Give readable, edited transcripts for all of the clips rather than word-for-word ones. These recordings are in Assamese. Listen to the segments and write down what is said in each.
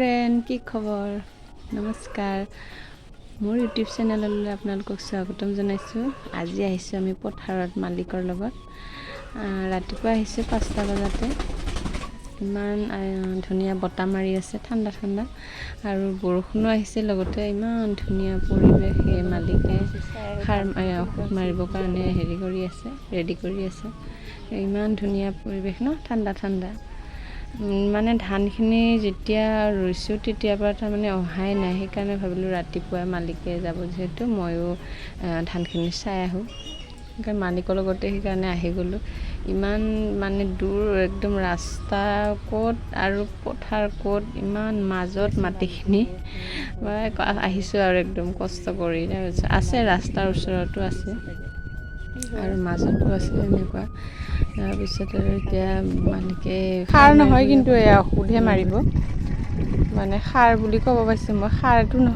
ফ্ৰেণ্ড, কি খবৰ? নমস্কাৰ। মোৰ ইউটিউব চেনেললৈ আপোনালোকক স্বাগতম জনাইছোঁ। আজি আহিছোঁ আমি পথাৰত মালিকৰ লগত। ৰাতিপুৱা আহিছোঁ 5টা বজাতে। ইমান ধুনীয়া বতাহ মাৰি আছে, ঠাণ্ডা ঠাণ্ডা, আৰু বৰষুণো আহিছে লগতে। ইমান ধুনীয়া পৰিৱেশ। এই মালিকে ঔষধ মাৰিবৰ কাৰণে ৰেডি কৰি আছে। ইমান ধুনীয়া পৰিৱেশ ন, ঠাণ্ডা ঠাণ্ডা। মানে ধানখিনি যেতিয়া ৰুইছোঁ তেতিয়াৰ পৰা তাৰমানে অহাই নাই, সেইকাৰণে ভাবিলোঁ ৰাতিপুৱাই মালিকে যাব যিহেতু ময়ো ধানখিনি চাই আহোঁ। সেইকাৰণে মালিকৰ লগতে সেইকাৰণে আহি গ'লোঁ। ইমান মানে দূৰ, একদম ৰাস্তা ক'ত আৰু পথাৰ ক'ত, ইমান মাজত মাটিখিনি আহিছোঁ আৰু একদম কষ্ট কৰি। তাৰপিছত আছে ৰাস্তাৰ ওচৰতো আছে আৰু মাজতো আছে এনেকুৱা। তাৰপিছত আৰু এতিয়া মালিকে সাৰ নহয় কিন্তু এয়া ঔষধহে মাৰিব, মানে সাৰ বুলি ক'ব পাইছোঁ মই।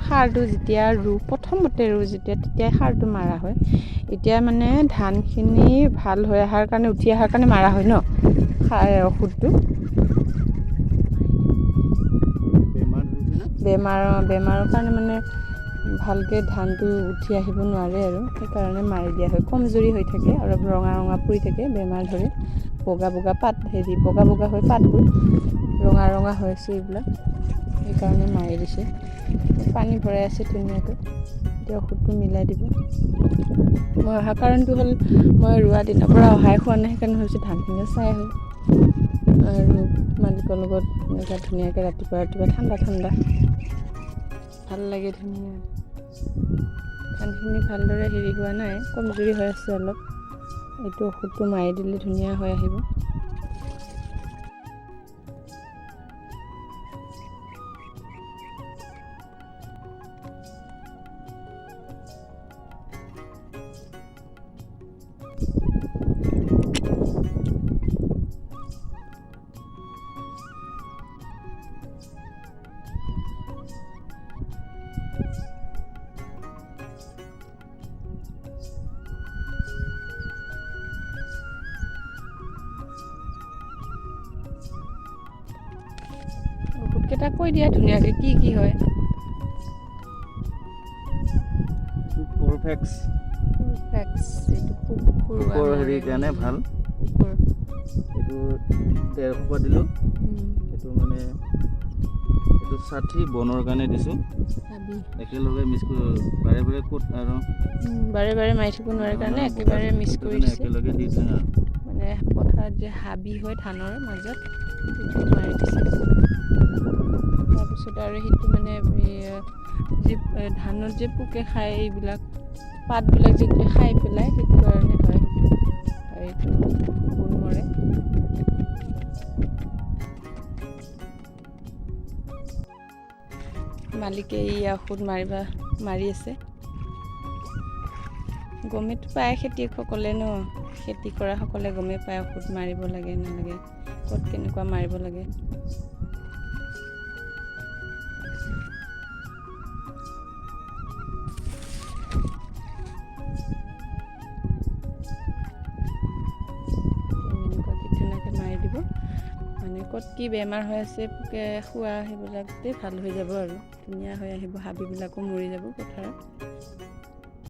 সাৰটো যেতিয়া প্ৰথমতে তেতিয়া সাৰটো মাৰা হয়। এতিয়া মানে ধানখিনি ভাল হৈ অহাৰ কাৰণে, উঠি অহাৰ কাৰণে মাৰা হয় ন ঔষধটো। বেমাৰৰ কাৰণে মানে ভালকৈ ধানটো উঠি আহিব নোৱাৰে আৰু সেইকাৰণে মাৰি দিয়া হয়। কমজুৰি হৈ থাকে, অলপ ৰঙা ৰঙা পৰি থাকে, বেমাৰ ধৰে। বগা বগা পাত, বগা বগা হৈ পাতবোৰ ৰঙা ৰঙা হৈ আছে, এইবিলাক সেইকাৰণে মাৰি দিছে। পানী ভৰাই আছে ধুনীয়াকৈ, এতিয়া ঔষধটো মিলাই দিব। মই অহা কাৰণটো হ'ল, মই ৰোৱা দিনৰ পৰা অহাই খোৱা নাই, সেইকাৰণে ভাবিছোঁ ধানখিনিও চাই আহোঁ। আৰু মালিকৰ লগত এনেকৈ ধুনীয়াকৈ ৰাতিপুৱা ঠাণ্ডা ঠাণ্ডা ভাল লাগে। ধুনীয়া ধানখিনি ভালদৰে হোৱা নাই, কমজুৰি হৈ আছে অলপ। এইটো ঔষধটো মাৰি দিলে ধুনীয়া হৈ আহিব। ঔষধকেইটা কৈ দিয়া ধুনীয়াকৈ কি কি হয়। পোকৰ হেৰিৰ কাৰণে ভাল। এইটো 150 দিলোঁ। এইটো মানে এইটো 60 বনৰ কাৰণে দিছোঁ। একেলগে মিক্স কৰি বাৰে বাৰে ক'ত আৰু বাৰে বাৰে মাৰি থাকিব নোৱাৰে কাৰণে একেবাৰে মিক্স কৰি দিছে। একেলগে দি দিওঁ আৰু মানে পথাৰত যে হাবি হয় ধানৰ মাজত, সেইটো মাৰি দিছে। তাৰপিছত আৰু সেইটো মানে যি ধানত যে পোকে খায়, এইবিলাক পাতবিলাক যেতিয়া খাই পেলাই, সেইটো কাৰণে হয়। এইটো গুণ মৰে। মালিকে এই ঔষধ মাৰি আছে। গমেইতো পায় খেতিয়কসকলে ন, খেতি কৰা সকলে গমেই পায় ঔষধ মাৰিব লাগে নালাগে, ক'ত কেনেকুৱা মাৰিব লাগে। ধুনীয়াকৈ মাৰি দিব, মানে ক'ত কি বেমাৰ হৈ আছে, পোকে খোৱা, সেইবিলাকতে ভাল হৈ যাব আৰু ধুনীয়া হৈ আহিব। হাবিবিলাকো মৰি যাব পথাৰত।